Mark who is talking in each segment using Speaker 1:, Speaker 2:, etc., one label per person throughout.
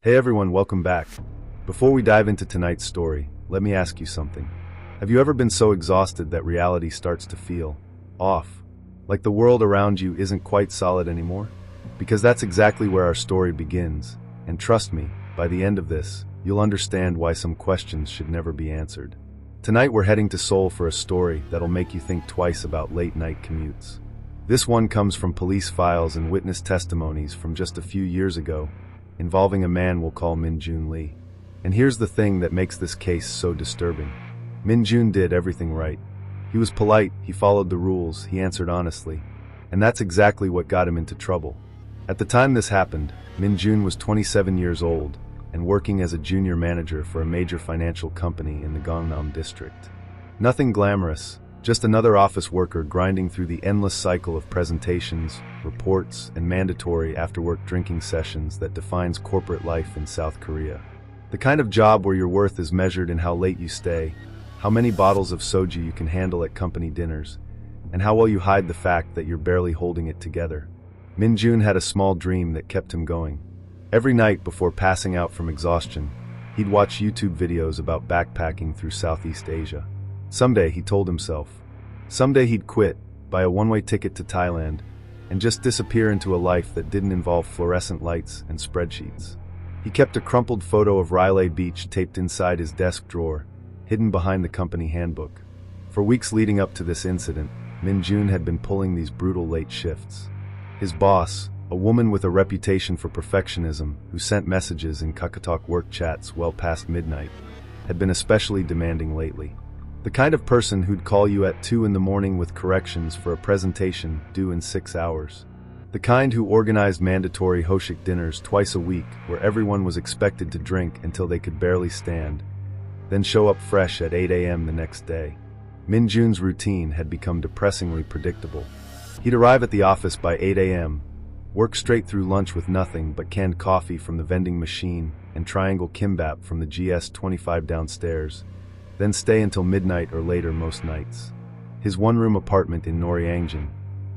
Speaker 1: Hey everyone, welcome back. Before we dive into tonight's story, let me ask you something. Have you ever been so exhausted that reality starts to feel off? Like the world around you isn't quite solid anymore? Because that's exactly where our story begins. And trust me, by the end of this, you'll understand why some questions should never be answered. Tonight we're heading to Seoul for a story that'll make you think twice about late-night commutes. This one comes from police files and witness testimonies from just a few years ago, involving a man we'll call Min-Jun Lee. And here's the thing that makes this case so disturbing. Min-Jun did everything right. He was polite, he followed the rules, he answered honestly. And that's exactly what got him into trouble. At the time this happened, Min-Jun was 27 years old and working as a junior manager for a major financial company in the Gangnam district. Nothing glamorous, just another office worker grinding through the endless cycle of presentations, reports, and mandatory after-work drinking sessions that defines corporate life in South Korea. The kind of job where your worth is measured in how late you stay, how many bottles of soju you can handle at company dinners, and how well you hide the fact that you're barely holding it together. Min-Jun had a small dream that kept him going. Every night before passing out from exhaustion, he'd watch YouTube videos about backpacking through Southeast Asia. Someday, he told himself, someday he'd quit, buy a one-way ticket to Thailand, and just disappear into a life that didn't involve fluorescent lights and spreadsheets. He kept a crumpled photo of Railay Beach taped inside his desk drawer, hidden behind the company handbook. For weeks leading up to this incident, Min-Jun had been pulling these brutal late shifts. His boss, a woman with a reputation for perfectionism who sent messages in Kakatok work chats well past midnight, had been especially demanding lately. The kind of person who'd call you at 2 in the morning with corrections for a presentation due in 6 hours. The kind who organized mandatory hoshik dinners twice a week where everyone was expected to drink until they could barely stand, then show up fresh at 8 a.m. the next day. Min-Jun's routine had become depressingly predictable. He'd arrive at the office by 8 a.m., work straight through lunch with nothing but canned coffee from the vending machine and triangle kimbap from the GS25 downstairs, then stay until midnight or later most nights. His one-room apartment in Noryangjin,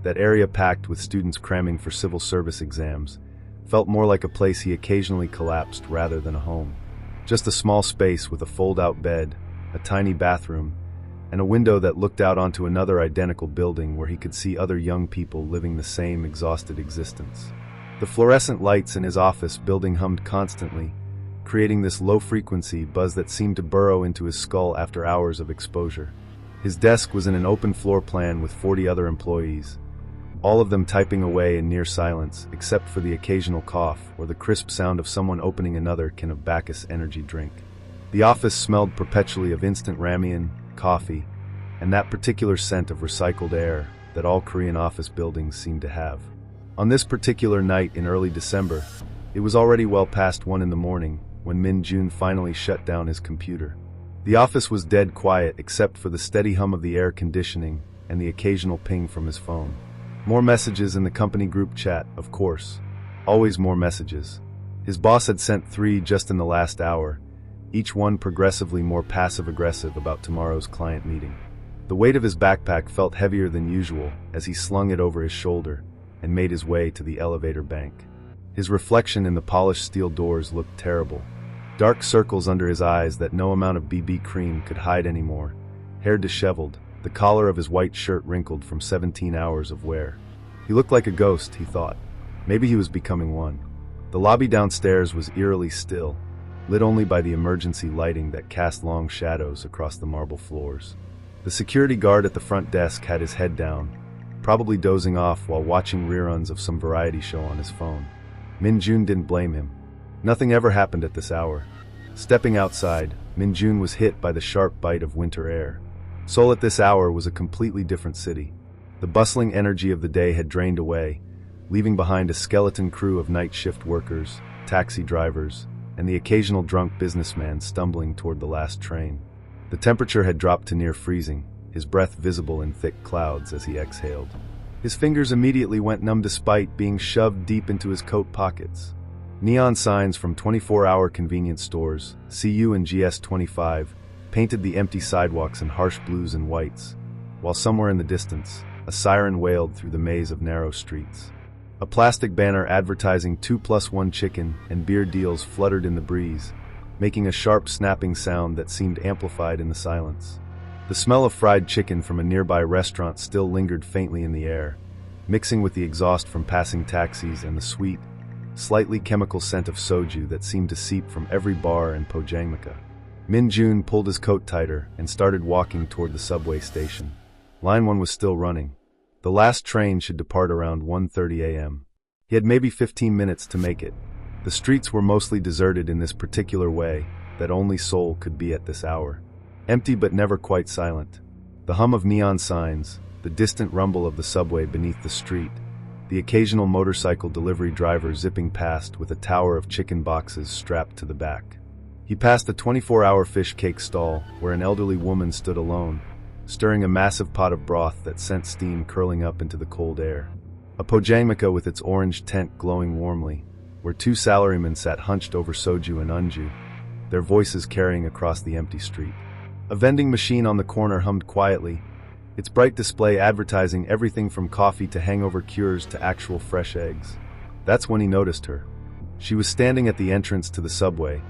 Speaker 1: that area packed with students cramming for civil service exams, felt more like a place he occasionally collapsed rather than a home. Just a small space with a fold-out bed, a tiny bathroom, and a window that looked out onto another identical building where he could see other young people living the same exhausted existence. The fluorescent lights in his office building hummed constantly, creating this low-frequency buzz that seemed to burrow into his skull after hours of exposure. His desk was in an open floor plan with 40 other employees, all of them typing away in near silence, except for the occasional cough or the crisp sound of someone opening another can of Bacchus energy drink. The office smelled perpetually of instant ramen, coffee, and that particular scent of recycled air that all Korean office buildings seem to have. On this particular night in early December, it was already well past 1 in the morning when Min-Jun finally shut down his computer. The office was dead quiet except for the steady hum of the air conditioning and the occasional ping from his phone. More messages in the company group chat, of course. Always more messages. His boss had sent 3 just in the last hour, each one progressively more passive-aggressive about tomorrow's client meeting. The weight of his backpack felt heavier than usual as he slung it over his shoulder and made his way to the elevator bank. His reflection in the polished steel doors looked terrible. Dark circles under his eyes that no amount of BB cream could hide anymore, hair disheveled, the collar of his white shirt wrinkled from 17 hours of wear. He looked like a ghost, he thought. Maybe he was becoming one. The lobby downstairs was eerily still, lit only by the emergency lighting that cast long shadows across the marble floors. The security guard at the front desk had his head down, probably dozing off while watching reruns of some variety show on his phone. Min-Jun didn't blame him. Nothing ever happened at this hour. Stepping outside, Min-Jun was hit by the sharp bite of winter air. Seoul at this hour was a completely different city. The bustling energy of the day had drained away, leaving behind a skeleton crew of night shift workers, taxi drivers, and the occasional drunk businessman stumbling toward the last train. The temperature had dropped to near freezing, his breath visible in thick clouds as he exhaled. His fingers immediately went numb despite being shoved deep into his coat pockets. Neon signs from 24-hour convenience stores, CU and GS25, painted the empty sidewalks in harsh blues and whites, while somewhere in the distance, a siren wailed through the maze of narrow streets. A plastic banner advertising 2+1 chicken and beer deals fluttered in the breeze, making a sharp snapping sound that seemed amplified in the silence. The smell of fried chicken from a nearby restaurant still lingered faintly in the air, mixing with the exhaust from passing taxis and the sweet, slightly chemical scent of soju that seemed to seep from every bar in Pojangmaka. Min-jun pulled his coat tighter and started walking toward the subway station. Line 1 was still running. The last train should depart around 1:30 a.m. He had maybe 15 minutes to make it. The streets were mostly deserted in this particular way that only Seoul could be at this hour. Empty but never quite silent. The hum of neon signs, the distant rumble of the subway beneath the street, the occasional motorcycle delivery driver zipping past with a tower of chicken boxes strapped to the back. He passed a 24-hour fish cake stall where an elderly woman stood alone, stirring a massive pot of broth that sent steam curling up into the cold air. A Pojangmaka with its orange tent glowing warmly, where two salarymen sat hunched over soju and unju, their voices carrying across the empty street. A vending machine on the corner hummed quietly, its bright display advertising everything from coffee to hangover cures to actual fresh eggs. That's when he noticed her. She was standing at the entrance to the subway,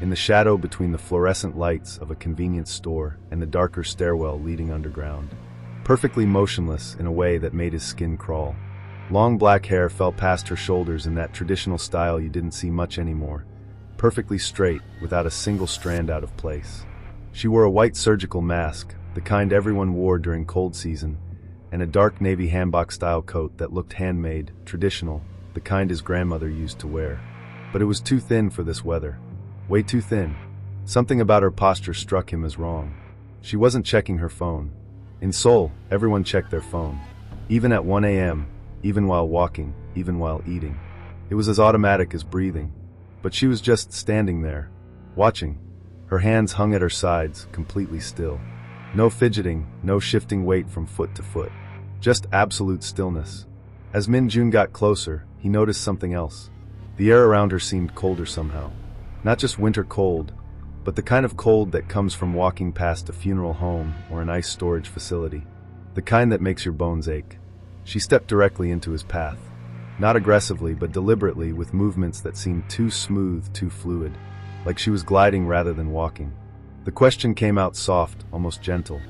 Speaker 1: in the shadow between the fluorescent lights of a convenience store and the darker stairwell leading underground. Perfectly motionless in a way that made his skin crawl. Long black hair fell past her shoulders in that traditional style you didn't see much anymore, perfectly straight without a single strand out of place. She wore a white surgical mask, the kind everyone wore during cold season, and a dark navy hanbok-style coat that looked handmade, traditional, the kind his grandmother used to wear. But it was too thin for this weather. Way too thin. Something about her posture struck him as wrong. She wasn't checking her phone. In Seoul, everyone checked their phone. Even at 1 a.m., even while walking, even while eating. It was as automatic as breathing. But she was just standing there, watching. Her hands hung at her sides, completely still. No fidgeting, no shifting weight from foot to foot. Just absolute stillness. As Min-jun got closer, he noticed something else. The air around her seemed colder somehow. Not just winter cold, but the kind of cold that comes from walking past a funeral home or an ice storage facility. The kind that makes your bones ache. She stepped directly into his path. Not aggressively, but deliberately, with movements that seemed too smooth, too fluid. Like she was gliding rather than walking. The question came out soft, almost gentle,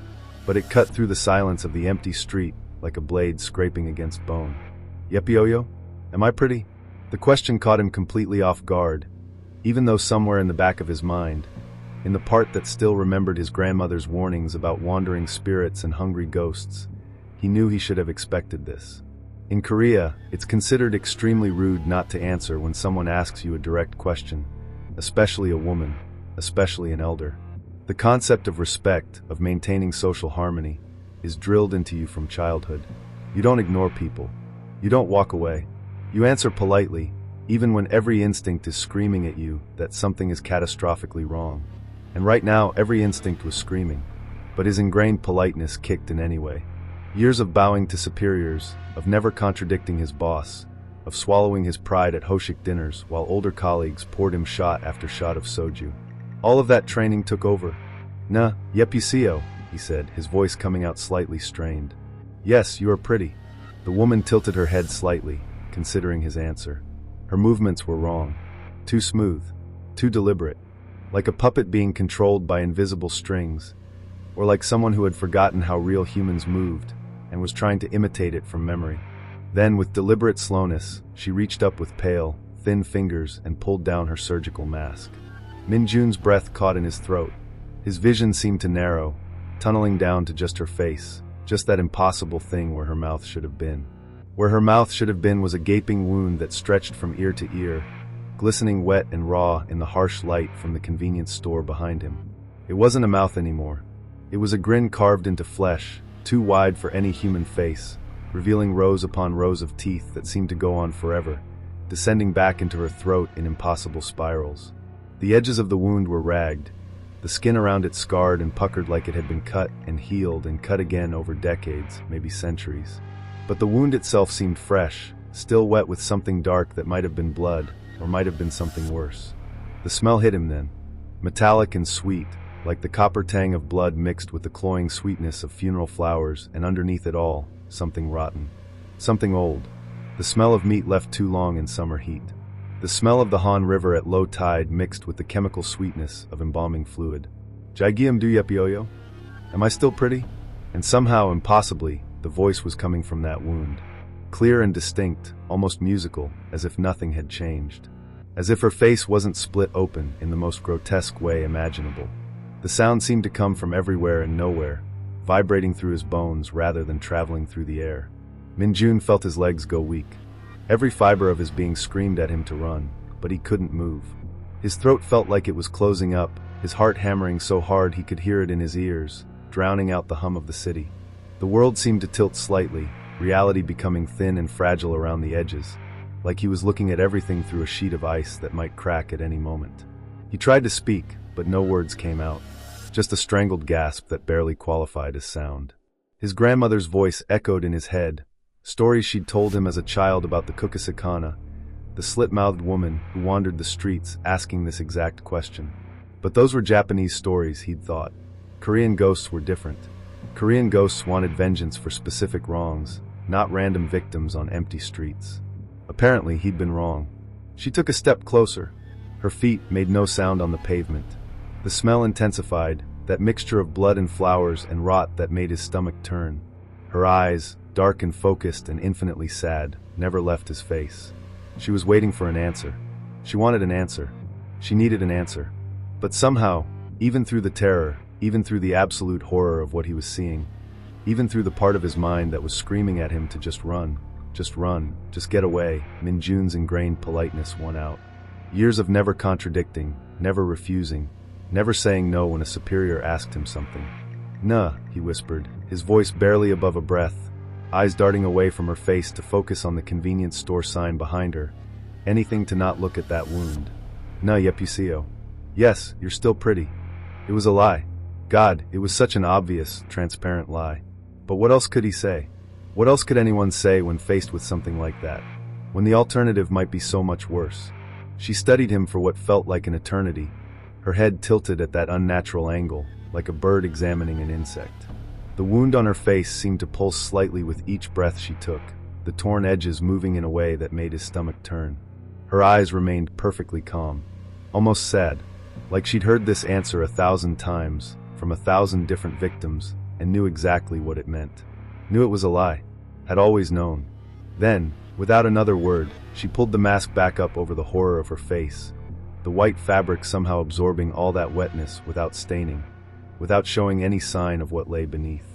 Speaker 1: but it cut through the silence of the empty street like a blade scraping against bone. Yeppioyo? Am I pretty? The question caught him completely off guard, even though somewhere in the back of his mind, in the part that still remembered his grandmother's warnings about wandering spirits and hungry ghosts, he knew he should have expected this. In Korea, it's considered extremely rude not to answer when someone asks you a direct question, especially a woman, especially an elder. The concept of respect, of maintaining social harmony, is drilled into you from childhood. You don't ignore people. You don't walk away. You answer politely, even when every instinct is screaming at you that something is catastrophically wrong. And right now, every instinct was screaming, but his ingrained politeness kicked in anyway. Years of bowing to superiors, of never contradicting his boss, of swallowing his pride at Hoshik dinners while older colleagues poured him shot after shot of soju. All of that training took over. "Nah, yepisio," he said, his voice coming out slightly strained. "Yes, you are pretty." The woman tilted her head slightly, considering his answer. Her movements were wrong. Too smooth. Too deliberate. Like a puppet being controlled by invisible strings, or like someone who had forgotten how real humans moved and was trying to imitate it from memory. Then, with deliberate slowness, she reached up with pale, thin fingers and pulled down her surgical mask. Min-jun's breath caught in his throat. His vision seemed to narrow, tunneling down to just her face, just that impossible thing where her mouth should have been. Where her mouth should have been was a gaping wound that stretched from ear to ear, glistening wet and raw in the harsh light from the convenience store behind him. It wasn't a mouth anymore. It was a grin carved into flesh, too wide for any human face, revealing rows upon rows of teeth that seemed to go on forever, descending back into her throat in impossible spirals. The edges of the wound were ragged, the skin around it scarred and puckered like it had been cut and healed and cut again over decades, maybe centuries. But the wound itself seemed fresh, still wet with something dark that might have been blood, or might have been something worse. The smell hit him then, metallic and sweet, like the copper tang of blood mixed with the cloying sweetness of funeral flowers, and underneath it all, something rotten. Something old. The smell of meat left too long in summer heat. The smell of the Han River at low tide mixed with the chemical sweetness of embalming fluid. Jaigiam du yepioyo? Am I still pretty? And somehow, impossibly, the voice was coming from that wound. Clear and distinct, almost musical, as if nothing had changed. As if her face wasn't split open in the most grotesque way imaginable. The sound seemed to come from everywhere and nowhere, vibrating through his bones rather than traveling through the air. Minjun felt his legs go weak. Every fiber of his being screamed at him to run, but he couldn't move. His throat felt like it was closing up, his heart hammering so hard he could hear it in his ears, drowning out the hum of the city. The world seemed to tilt slightly, reality becoming thin and fragile around the edges, like he was looking at everything through a sheet of ice that might crack at any moment. He tried to speak, but no words came out, just a strangled gasp that barely qualified as sound. His grandmother's voice echoed in his head, stories she'd told him as a child about the Kukusikana, the slit-mouthed woman who wandered the streets asking this exact question. But those were Japanese stories, he'd thought. Korean ghosts were different. Korean ghosts wanted vengeance for specific wrongs, not random victims on empty streets. Apparently, he'd been wrong. She took a step closer. Her feet made no sound on the pavement. The smell intensified, that mixture of blood and flowers and rot that made his stomach turn. Her eyes, dark and focused and infinitely sad, never left his face. She was waiting for an answer. She wanted an answer. She needed an answer. But somehow, even through the terror, even through the absolute horror of what he was seeing, even through the part of his mind that was screaming at him to just run, just get away, Minjun's ingrained politeness won out. Years of never contradicting, never refusing, never saying no when a superior asked him something. "Nah," he whispered, his voice barely above a breath, eyes darting away from her face to focus on the convenience store sign behind her, anything to not look at that wound. "Nah, yepusio. Yes, you're still pretty." It was a lie. God, it was such an obvious, transparent lie. But what else could he say? What else could anyone say when faced with something like that? When the alternative might be so much worse? She studied him for what felt like an eternity, her head tilted at that unnatural angle, like a bird examining an insect. The wound on her face seemed to pulse slightly with each breath she took, the torn edges moving in a way that made his stomach turn. Her eyes remained perfectly calm, almost sad, like she'd heard this answer 1,000 times, from 1,000 different victims, and knew exactly what it meant. Knew it was a lie. Had always known. Then, without another word, she pulled the mask back up over the horror of her face, the white fabric somehow absorbing all that wetness without staining, without showing any sign of what lay beneath.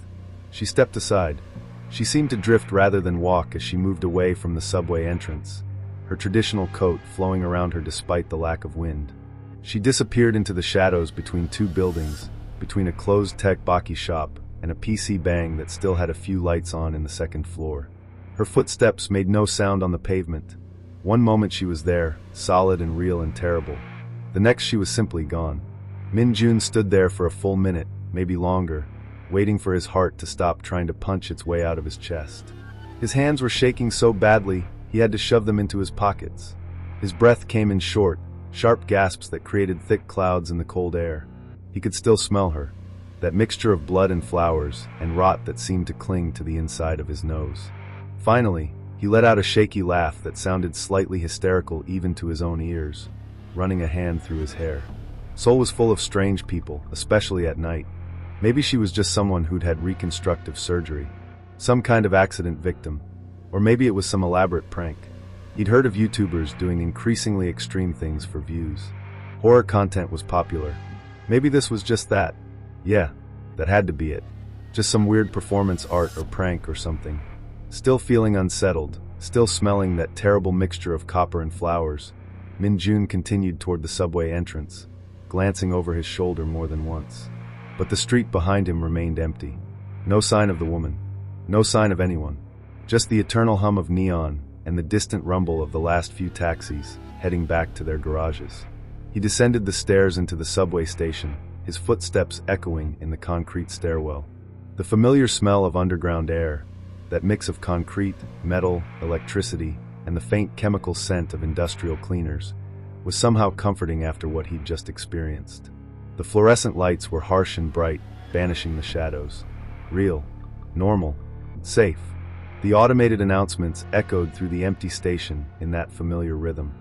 Speaker 1: She stepped aside. She seemed to drift rather than walk as she moved away from the subway entrance, her traditional coat flowing around her despite the lack of wind. She disappeared into the shadows between two buildings, between a closed tteokbokki shop and a PC Bang that still had a few lights on in the second floor. Her footsteps made no sound on the pavement. One moment she was there, solid and real and terrible. The next she was simply gone. Minjun stood there for a full minute, maybe longer, waiting for his heart to stop trying to punch its way out of his chest. His hands were shaking so badly, he had to shove them into his pockets. His breath came in short, sharp gasps that created thick clouds in the cold air. He could still smell her, that mixture of blood and flowers and rot that seemed to cling to the inside of his nose. Finally, he let out a shaky laugh that sounded slightly hysterical even to his own ears, running a hand through his hair. Seoul was full of strange people, especially at night. Maybe she was just someone who'd had reconstructive surgery, some kind of accident victim, or maybe it was some elaborate prank. He'd heard of YouTubers doing increasingly extreme things for views. Horror content was popular. Maybe this was just that. Yeah, that had to be it. Just some weird performance art or prank or something. Still feeling unsettled, still smelling that terrible mixture of copper and flowers, Minjun continued toward the subway entrance, glancing over his shoulder more than once. But the street behind him remained empty. No sign of the woman. No sign of anyone. Just the eternal hum of neon and the distant rumble of the last few taxis heading back to their garages. He descended the stairs into the subway station, his footsteps echoing in the concrete stairwell. The familiar smell of underground air, that mix of concrete, metal, electricity, and the faint chemical scent of industrial cleaners, was somehow comforting after what he'd just experienced. The fluorescent lights were harsh and bright, banishing the shadows. Real. Normal. Safe. The automated announcements echoed through the empty station in that familiar rhythm.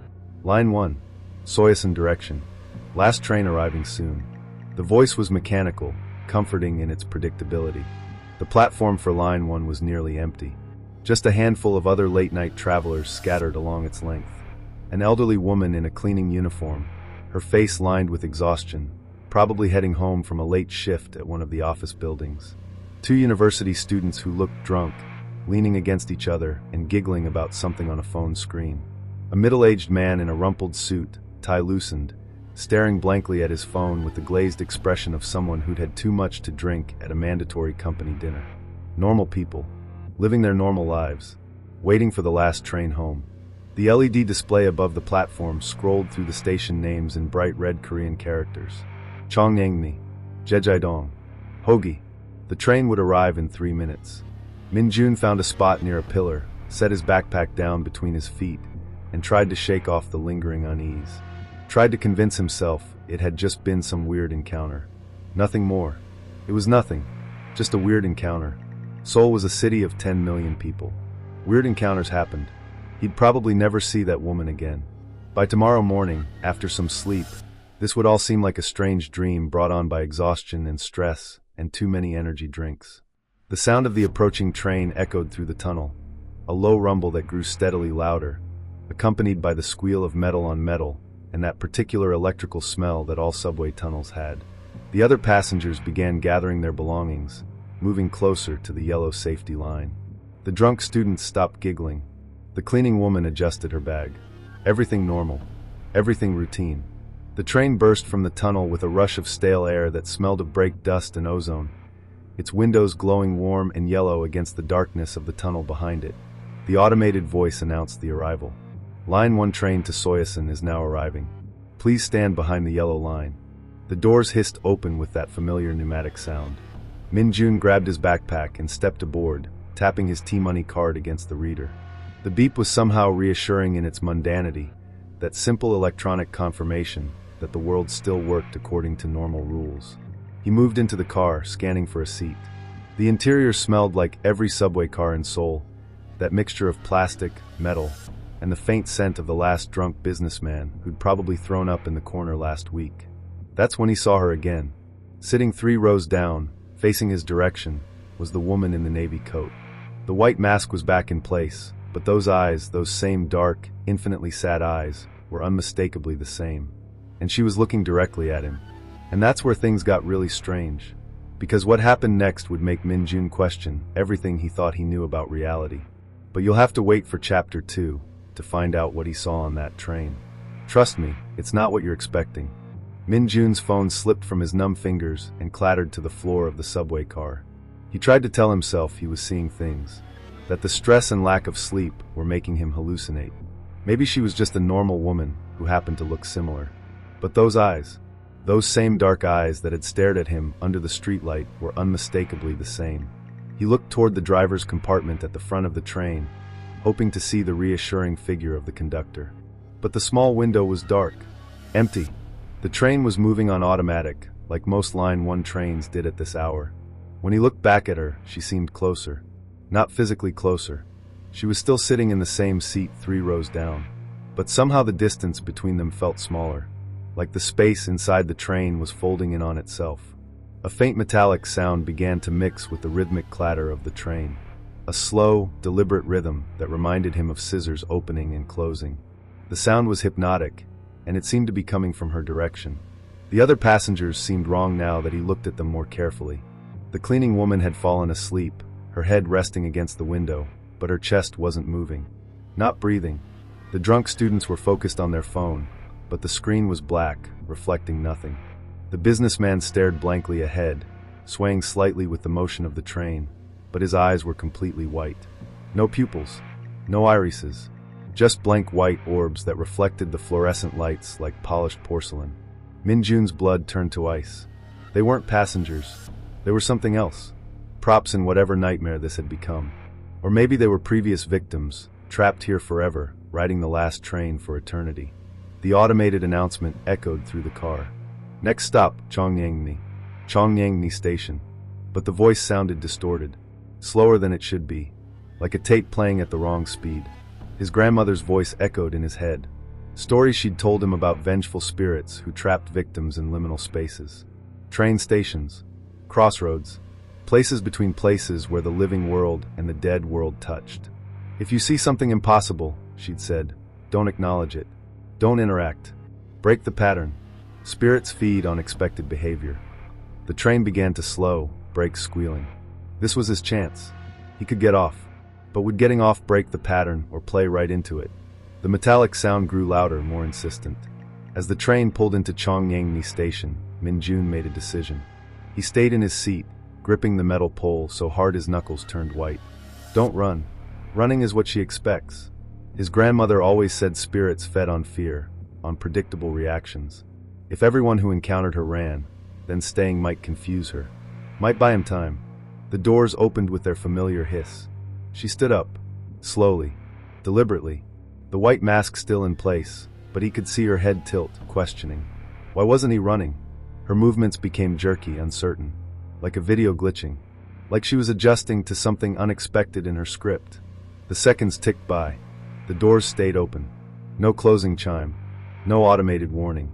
Speaker 1: Line 1. Soyesan direction. Last train arriving soon. The voice was mechanical, comforting in its predictability. The platform for Line 1 was nearly empty. Just a handful of other late-night travelers scattered along its length. An elderly woman in a cleaning uniform, her face lined with exhaustion, probably heading home from a late shift at one of the office buildings. 2 university students who looked drunk, leaning against each other and giggling about something on a phone screen. A middle-aged man in a rumpled suit, tie loosened, staring blankly at his phone with the glazed expression of someone who'd had too much to drink at a mandatory company dinner. Normal people, living their normal lives, waiting for the last train home. The LED display above the platform scrolled through the station names in bright red Korean characters. Cheongnyangni, Jejaidong, Hogi. The train would arrive in 3 minutes. Min-jun found a spot near a pillar, set his backpack down between his feet, and tried to shake off the lingering unease. Tried to convince himself it had just been some weird encounter. Nothing more. It was nothing. Just a weird encounter. Seoul was a city of 10 million people. Weird encounters happened. He'd probably never see that woman again. By tomorrow morning, after some sleep, this would all seem like a strange dream brought on by exhaustion and stress and too many energy drinks. The sound of the approaching train echoed through the tunnel, a low rumble that grew steadily louder, accompanied by the squeal of metal on metal and that particular electrical smell that all subway tunnels had. The other passengers began gathering their belongings, moving closer to the yellow safety line. The drunk students stopped giggling. The cleaning woman adjusted her bag. Everything normal. Everything routine. The train burst from the tunnel with a rush of stale air that smelled of brake dust and ozone, its windows glowing warm and yellow against the darkness of the tunnel behind it. The automated voice announced the arrival. Line 1 train to Soyesan is now arriving. Please stand behind the yellow line. The doors hissed open with that familiar pneumatic sound. Min-jun grabbed his backpack and stepped aboard, tapping his T-money card against the reader. The beep was somehow reassuring in its mundanity, that simple electronic confirmation that the world still worked according to normal rules. He moved into the car, scanning for a seat. The interior smelled like every subway car in Seoul, that mixture of plastic, metal, and the faint scent of the last drunk businessman who'd probably thrown up in the corner last week. That's when he saw her again. Sitting 3 rows down, facing his direction, was the woman in the navy coat. The white mask was back in place, but those eyes, those same dark, infinitely sad eyes, were unmistakably the same. And she was looking directly at him. And that's where things got really strange. Because what happened next would make Min-jun question everything he thought he knew about reality. But you'll have to wait for Chapter 2 to find out what he saw on that train. Trust me, it's not what you're expecting. Min-jun's phone slipped from his numb fingers and clattered to the floor of the subway car. He tried to tell himself he was seeing things, that the stress and lack of sleep were making him hallucinate. Maybe she was just a normal woman who happened to look similar. But those eyes, those same dark eyes that had stared at him under the streetlight, were unmistakably the same. He looked toward the driver's compartment at the front of the train, hoping to see the reassuring figure of the conductor. But the small window was dark, empty. The train was moving on automatic, like most Line 1 trains did at this hour. When he looked back at her, she seemed closer. Not physically closer. She was still sitting in the same seat 3 rows down. But somehow the distance between them felt smaller, like the space inside the train was folding in on itself. A faint metallic sound began to mix with the rhythmic clatter of the train. A slow, deliberate rhythm that reminded him of scissors opening and closing. The sound was hypnotic, and it seemed to be coming from her direction. The other passengers seemed wrong now that he looked at them more carefully. The cleaning woman had fallen asleep, her head resting against the window, but her chest wasn't moving. Not breathing. The drunk students were focused on their phone, but the screen was black, reflecting nothing. The businessman stared blankly ahead, swaying slightly with the motion of the train, but his eyes were completely white. No pupils, no irises, just blank white orbs that reflected the fluorescent lights like polished porcelain. Min-jun's blood turned to ice. They weren't passengers. They were something else. Props in whatever nightmare this had become. Or maybe they were previous victims, trapped here forever, riding the last train for eternity. The automated announcement echoed through the car. Next stop, Cheongnyangni Station. But the voice sounded distorted, slower than it should be. like a tape playing at the wrong speed. His grandmother's voice echoed in his head. Stories she'd told him about vengeful spirits who trapped victims in liminal spaces. Train stations, crossroads, places between places where the living world and the dead world touched. If you see something impossible, she'd said, don't acknowledge it. Don't interact. Break the pattern. Spirits feed on expected behavior. The train began to slow, brakes squealing. This was his chance. He could get off. But would getting off break the pattern or play right into it? The metallic sound grew louder, more insistent. As the train pulled into Cheongnyangni Station, Min-jun made a decision. He stayed in his seat, gripping the metal pole so hard his knuckles turned white. Don't run. Running is what she expects. His grandmother always said spirits fed on fear, on predictable reactions. If everyone who encountered her ran, then staying might confuse her, might buy him time. The doors opened with their familiar hiss. She stood up, slowly, deliberately, the white mask still in place, but he could see her head tilt, questioning. Why wasn't he running? Her movements became jerky, uncertain, like a video glitching, like she was adjusting to something unexpected in her script. The seconds ticked by. The doors stayed open. No closing chime. No automated warning.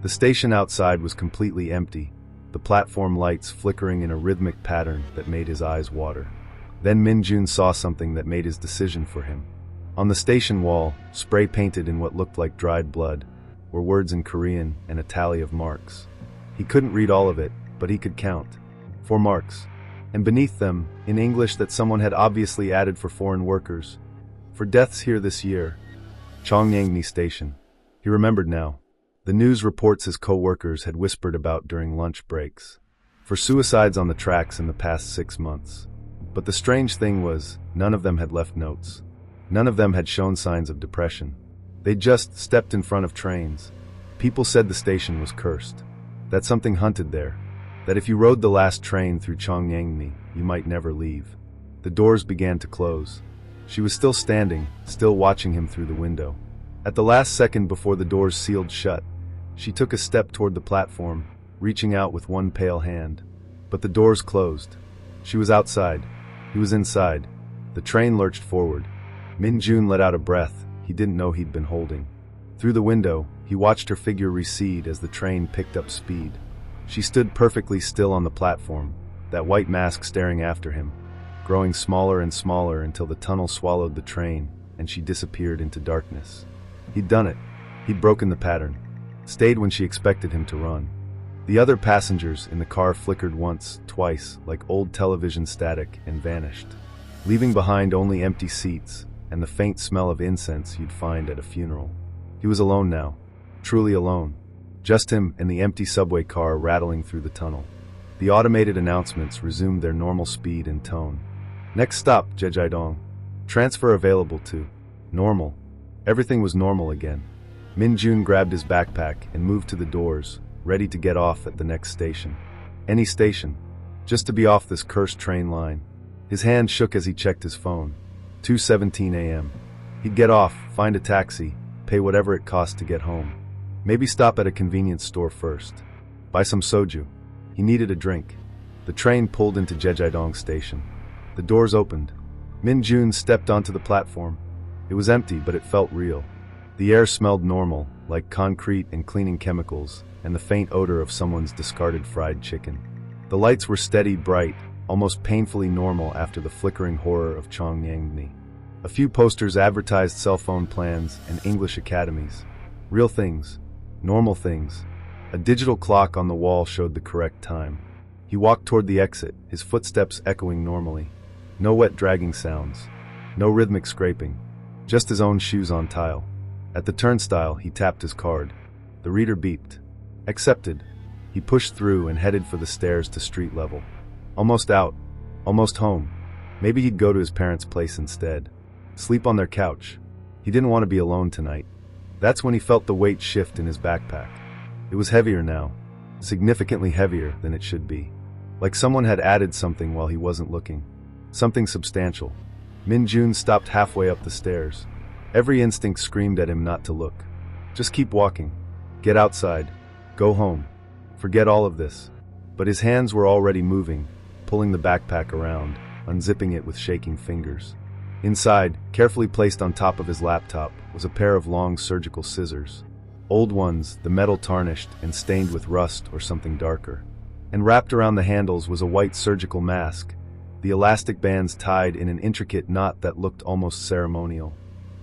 Speaker 1: The station outside was completely empty, the platform lights flickering in a rhythmic pattern that made his eyes water. Then Min-jun saw something that made his decision for him. On the station wall, spray painted in what looked like dried blood, were words in Korean and a tally of marks. He couldn't read all of it, but he could count. 4 marks. And beneath them, in English that someone had obviously added for foreign workers. For deaths here this year. Cheongnyangni Station. He remembered now. The news reports his co-workers had whispered about during lunch breaks. For suicides on the tracks in the past 6 months. But the strange thing was, none of them had left notes. None of them had shown signs of depression. They just stepped in front of trains. People said the station was cursed. That something hunted there. That if you rode the last train through Cheongnyangni, you might never leave. The doors began to close. She was still standing, still watching him through the window. At the last second before the doors sealed shut, she took a step toward the platform, reaching out with one pale hand. But the doors closed. She was outside. He was inside. The train lurched forward. Min-jun let out a breath he didn't know he'd been holding. Through the window, he watched her figure recede as the train picked up speed. She stood perfectly still on the platform, that white mask staring after him, growing smaller and smaller until the tunnel swallowed the train and she disappeared into darkness. He'd done it. He'd broken the pattern. Stayed when she expected him to run. The other passengers in the car flickered once, twice, like old television static, and vanished, leaving behind only empty seats and the faint smell of incense you'd find at a funeral. He was alone now, truly alone. Just him and the empty subway car rattling through the tunnel. The automated announcements resumed their normal speed and tone. Next stop, Jejaidong. Transfer available to. Normal. Everything was normal again. Min-jun grabbed his backpack and moved to the doors, ready to get off at the next station. Any station. Just to be off this cursed train line. His hand shook as he checked his phone. 2:17 a.m. He'd get off, find a taxi, pay whatever it cost to get home. Maybe stop at a convenience store first. Buy some soju. He needed a drink. The train pulled into Jejaidong Station. The doors opened. Min-jun stepped onto the platform. It was empty, but it felt real. The air smelled normal, like concrete and cleaning chemicals, and the faint odor of someone's discarded fried chicken. The lights were steady, bright, almost painfully normal after the flickering horror of Cheongnyangni. A few posters advertised cell phone plans and English academies. Real things. Normal things. A digital clock on the wall showed the correct time. He walked toward the exit, his footsteps echoing normally. No wet dragging sounds. No rhythmic scraping. Just his own shoes on tile. At the turnstile, he tapped his card. The reader beeped. Accepted. He pushed through and headed for the stairs to street level. Almost out. Almost home. Maybe he'd go to his parents' place instead. Sleep on their couch. He didn't want to be alone tonight. That's when he felt the weight shift in his backpack. It was heavier now. Significantly heavier than it should be. Like someone had added something while he wasn't looking. Something substantial. Min-jun stopped halfway up the stairs. Every instinct screamed at him not to look. Just keep walking. Get outside. Go home. Forget all of this. But his hands were already moving, pulling the backpack around, unzipping it with shaking fingers. Inside, carefully placed on top of his laptop, was a pair of long surgical scissors. Old ones, the metal tarnished and stained with rust or something darker. And wrapped around the handles was a white surgical mask, the elastic bands tied in an intricate knot that looked almost ceremonial.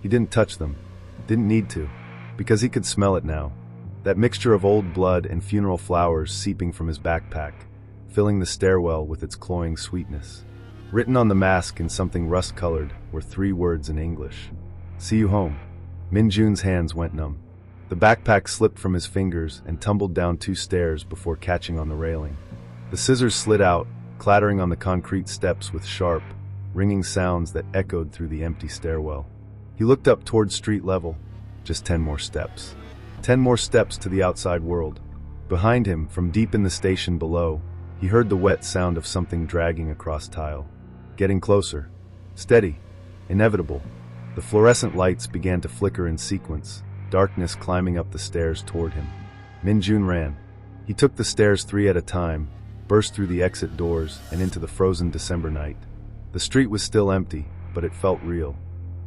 Speaker 1: He didn't touch them, didn't need to, because he could smell it now. That mixture of old blood and funeral flowers seeping from his backpack, filling the stairwell with its cloying sweetness. Written on the mask in something rust-colored were 3 words in English. "See you home." Min-jun's hands went numb. The backpack slipped from his fingers and tumbled down 2 stairs before catching on the railing. The scissors slid out, clattering on the concrete steps with sharp, ringing sounds that echoed through the empty stairwell. He looked up toward street level. Just 10 more steps. 10 more steps to the outside world. Behind him, from deep in the station below, he heard the wet sound of something dragging across tile. Getting closer. Steady. Inevitable. The fluorescent lights began to flicker in sequence, darkness climbing up the stairs toward him. Min-jun ran. He took the stairs 3 at a time, burst through the exit doors and into the frozen December night. The street was still empty, but it felt real.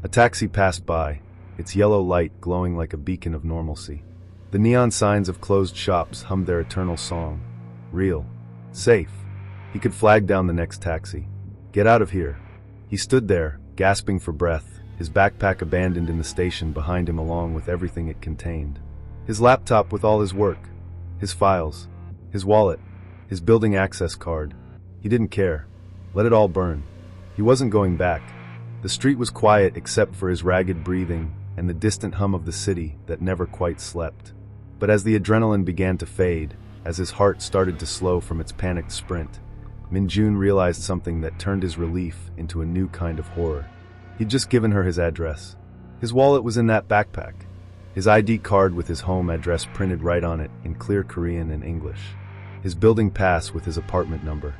Speaker 1: A taxi passed by, its yellow light glowing like a beacon of normalcy. The neon signs of closed shops hummed their eternal song. Real. Safe. He could flag down the next taxi. Get out of here. He stood there, gasping for breath, his backpack abandoned in the station behind him along with everything it contained. His laptop with all his work, his files, his wallet, his building access card. He didn't care. Let it all burn. He wasn't going back. The street was quiet except for his ragged breathing and the distant hum of the city that never quite slept. But as the adrenaline began to fade, as his heart started to slow from its panicked sprint, Min-jun realized something that turned his relief into a new kind of horror. He'd just given her his address. His wallet was in that backpack. His ID card with his home address printed right on it in clear Korean and English. His building pass with his apartment number.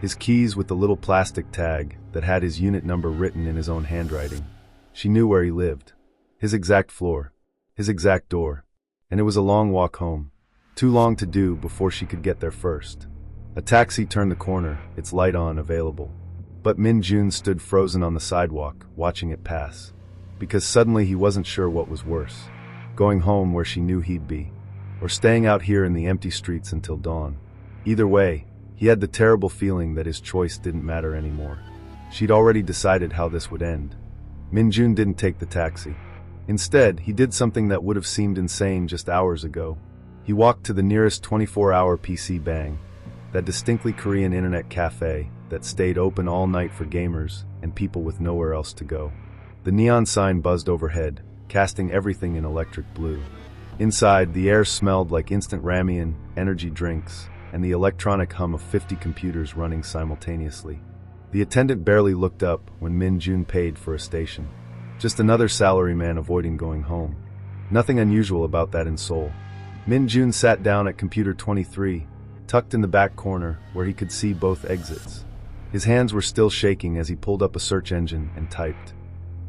Speaker 1: His keys with the little plastic tag that had his unit number written in his own handwriting. She knew where he lived. His exact floor. His exact door. And it was a long walk home. Too long to do before she could get there first. A taxi turned the corner, its light on, available. But Min-jun stood frozen on the sidewalk, watching it pass. Because suddenly he wasn't sure what was worse. Going home where she knew he'd be. Or staying out here in the empty streets until dawn. Either way, he had the terrible feeling that his choice didn't matter anymore. She'd already decided how this would end. Min-jun didn't take the taxi. Instead, he did something that would have seemed insane just hours ago. He walked to the nearest 24-hour PC bang, that distinctly Korean internet cafe that stayed open all night for gamers and people with nowhere else to go. The neon sign buzzed overhead, casting everything in electric blue. Inside, the air smelled like instant ramen, energy drinks, and the electronic hum of 50 computers running simultaneously. The attendant barely looked up when Min-jun paid for a station. Just another salaryman avoiding going home. Nothing unusual about that in Seoul. Min-jun sat down at computer 23, tucked in the back corner where he could see both exits. His hands were still shaking as he pulled up a search engine and typed,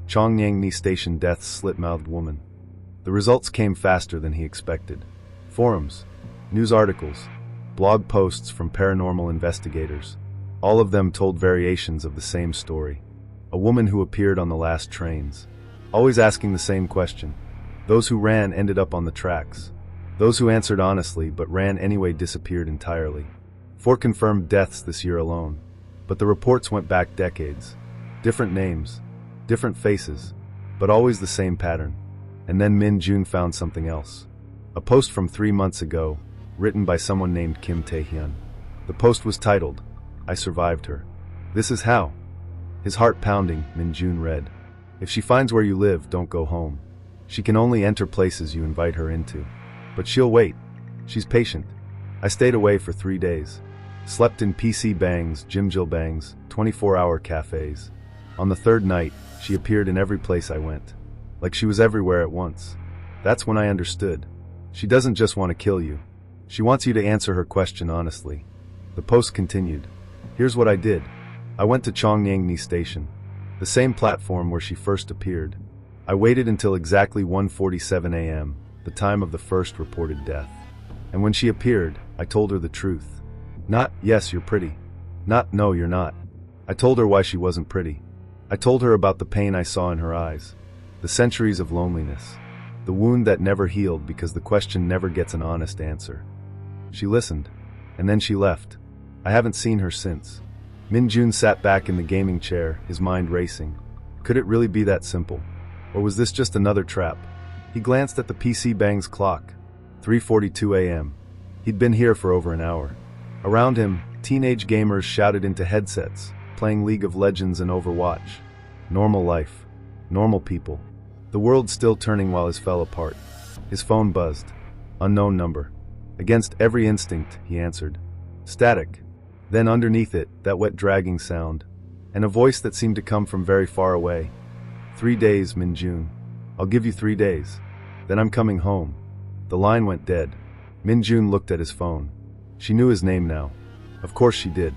Speaker 1: "Cheongnyangni Station deaths slit-mouthed woman." The results came faster than he expected. Forums, news articles, blog posts from paranormal investigators. All of them told variations of the same story. A woman who appeared on the last trains. Always asking the same question. Those who ran ended up on the tracks. Those who answered honestly but ran anyway disappeared entirely. 4 confirmed deaths this year alone. But the reports went back decades. Different names, different faces, but always the same pattern. And then Min-jun found something else. A post from 3 months ago, written by someone named Kim Tae-hyun. The post was titled, "I survived her. This is how." His heart pounding, Min-jun read, "If she finds where you live, don't go home. She can only enter places you invite her into. But she'll wait. She's patient. I stayed away for 3 days. Slept in PC bangs, jimjil bangs, 24-hour cafes. On the 3rd night, she appeared in every place I went. Like she was everywhere at once. That's when I understood. She doesn't just want to kill you. She wants you to answer her question honestly." The post continued. "Here's what I did. I went to Cheongnyangni Station, the same platform where she first appeared. I waited until exactly 1:47 a.m., the time of the first reported death. And when she appeared, I told her the truth. Not, yes, you're pretty. Not, no, you're not. I told her why she wasn't pretty. I told her about the pain I saw in her eyes, the centuries of loneliness, the wound that never healed because the question never gets an honest answer. She listened, and then she left. I haven't seen her since. Min-jun sat back in the gaming chair, his mind racing. Could it really be that simple? Or was this just another trap? He glanced at the PC Bang's clock. 3:42 a.m. He'd been here for over an hour. Around him, teenage gamers shouted into headsets, playing League of Legends and Overwatch. Normal life. Normal people. The world still turning while his fell apart. His phone buzzed. Unknown number. Against every instinct, he answered. Static. Then underneath it, that wet dragging sound. And a voice that seemed to come from very far away. 3 days, Min-jun. I'll give you 3 days. Then I'm coming home. The line went dead. Min-jun looked at his phone. She knew his name now. Of course she did.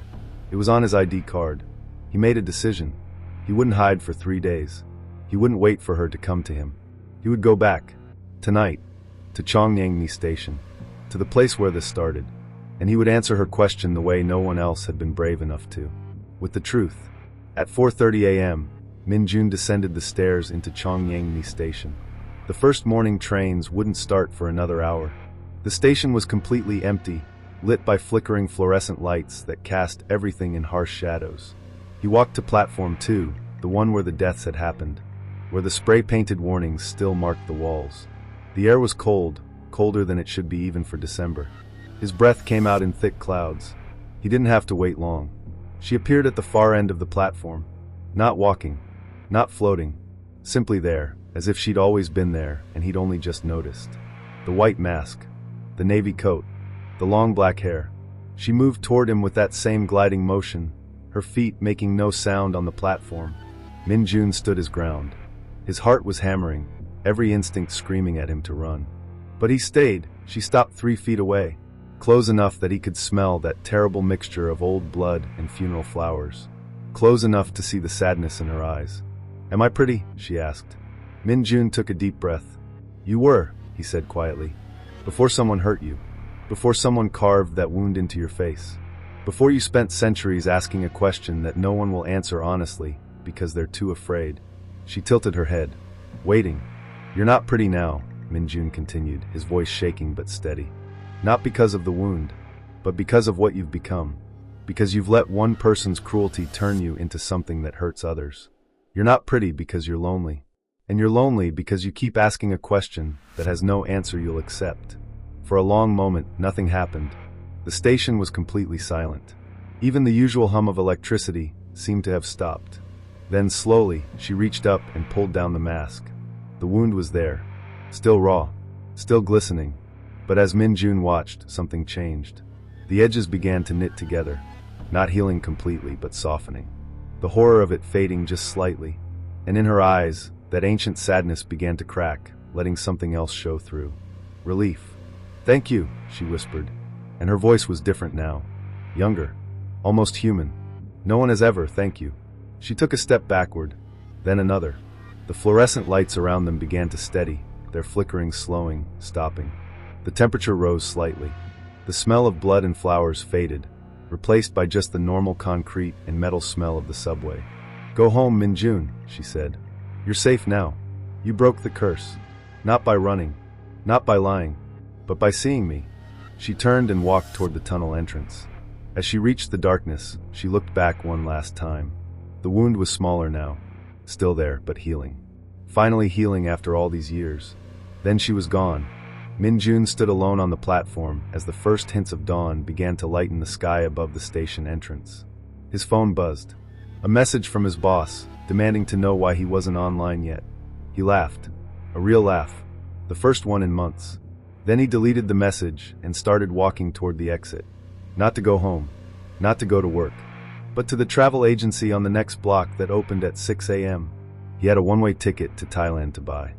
Speaker 1: It was on his ID card. He made a decision. He wouldn't hide for 3 days. He wouldn't wait for her to come to him. He would go back. Tonight. To Cheongnyangni Station. To the place where this started. And he would answer her question the way no one else had been brave enough to. With the truth. At 4:30 a.m., Min-jun descended the stairs into Cheongnyangni Station. The first morning trains wouldn't start for another hour. The station was completely empty, lit by flickering fluorescent lights that cast everything in harsh shadows. He walked to platform 2, the one where the deaths had happened, where the spray-painted warnings still marked the walls. The air was cold, colder than it should be even for December. His breath came out in thick clouds. He didn't have to wait long. She appeared at the far end of the platform, not walking, not floating, simply there, as if she'd always been there and he'd only just noticed. The white mask, the navy coat, the long black hair. She moved toward him with that same gliding motion, her feet making no sound on the platform. Min-jun stood his ground. His heart was hammering, every instinct screaming at him to run. But he stayed. She stopped 3 feet away, close enough that he could smell that terrible mixture of old blood and funeral flowers. Close enough to see the sadness in her eyes. Am I pretty? She asked. Min-jun took a deep breath. You were, he said quietly. Before someone hurt you. Before someone carved that wound into your face. Before you spent centuries asking a question that no one will answer honestly because they're too afraid. She tilted her head. Waiting. You're not pretty now, Min-jun continued, his voice shaking but steady. Not because of the wound, but because of what you've become. Because you've let one person's cruelty turn you into something that hurts others. You're not pretty because you're lonely. And you're lonely because you keep asking a question that has no answer you'll accept. For a long moment, nothing happened. The station was completely silent. Even the usual hum of electricity seemed to have stopped. Then slowly, she reached up and pulled down the mask. The wound was there, still raw, still glistening. But as Min-jun watched, something changed. The edges began to knit together, not healing completely but softening. The horror of it fading just slightly. And in her eyes, that ancient sadness began to crack, letting something else show through. Relief. Thank you, she whispered. And her voice was different now. Younger. Almost human. No one has ever, thank you. She took a step backward, then another. The fluorescent lights around them began to steady, their flickering slowing, stopping. The temperature rose slightly. The smell of blood and flowers faded, replaced by just the normal concrete and metal smell of the subway. Go home, Min-jun, she said. You're safe now. You broke the curse. Not by running, not by lying, but by seeing me. She turned and walked toward the tunnel entrance. As she reached the darkness, she looked back one last time. The wound was smaller now, still there, but healing. Finally healing after all these years. Then she was gone. Min-jun stood alone on the platform as the first hints of dawn began to lighten the sky above the station entrance. His phone buzzed. A message from his boss, demanding to know why he wasn't online yet. He laughed. A real laugh. The first one in months. Then he deleted the message and started walking toward the exit. Not to go home. Not to go to work. But to the travel agency on the next block that opened at 6 a.m. He had a one-way ticket to Thailand to buy.